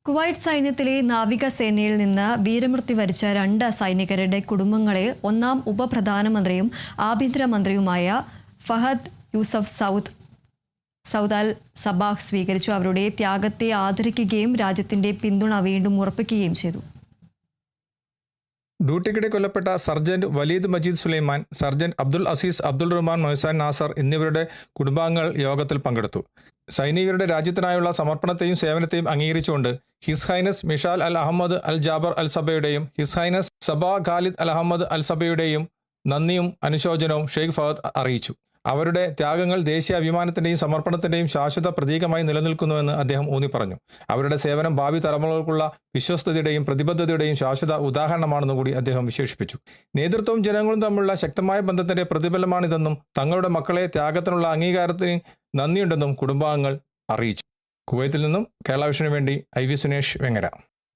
Kuwait സൈന്യത്തിലെ നാവികസേനയിൽ നിന്ന് വീരമൃത്യു വരിച്ച 2 സൈനികരുടെ കുടുംബങ്ങളെ ഒന്നാം ഉപപ്രധാനമന്ത്രിയും ആഭ്യന്തരമന്ത്രിയുമായ Fahad Yusuf Saud Al Sabah സ്വീകരിച്ചു. അവരുടെ ത്യാഗത്തെ ആദരിക്കുകയും രാജ്യത്തിന്റെ പിന്തുണ വീണ്ടും ഉറപ്പിക്കുകയും ചെയ്തു. ഡ്യൂട്ടിക്കിടെ കൊല്ലപ്പെട്ട സർജന്റ് വലീദ് മജീദ് സുലൈമാൻ, സർജന്റ് അബ്ദുൽ അസീസ് അബ്ദുൾ റഹ്മാൻ മൊഹ്സാൻ നാസർ എന്നിവരുടെ കുടുംബാംഗങ്ങൾ യോഗത്തിൽ പങ്കെടുത്തു. സൈനികരുടെ രാജ്യത്തിനായുള്ള സമർപ്പണത്തെയും സേവനത്തെയും അംഗീകരിച്ചുകൊണ്ട് ഹിസ് ഹൈനസ് മിഷാൽ അൽ അഹമ്മദ് അൽ ജാബർ അൽ സബയുടെയും ഹിസ് ഹൈനസ് സബാ ഖാലിദ് അൽ അഹമ്മദ് അൽ സബയുടെയും നന്ദിയും അനുശോചനവും ഷെയ്ഖ് ഫഹദ് അറിയിച്ചു. അവരുടെ ത്യാഗങ്ങൾ ദേശീയ അഭിമാനത്തിന്റെയും സമർപ്പണത്തിന്റെയും ശാശ്വത പ്രതീകമായി നിലനിൽക്കുന്നുവെന്ന് അദ്ദേഹം ഊന്നി പറഞ്ഞു. അവരുടെ സേവനം ഭാവി തലമുറകൾക്കുള്ള വിശ്വസ്തതയുടെയും പ്രതിബദ്ധതയുടെയും ശാശ്വത ഉദാഹരണമാണെന്ന് കൂടി അദ്ദേഹം വിശേഷിപ്പിച്ചു. നേതൃത്വവും ജനങ്ങളും തമ്മിലുള്ള ശക്തമായ ബന്ധത്തിന്റെ പ്രതിഫലമാണിതെന്നും തങ്ങളുടെ മക്കളെ ത്യാഗത്തിനുള്ള അംഗീകാരത്തിന് നന്ദിയുണ്ടെന്നും കുടുംബാംഗങ്ങൾ അറിയിച്ചു. കുവൈത്തിൽ നിന്നും കേരള വിഷനു വേണ്ടി IV സുനേഷ് വെങ്ങര.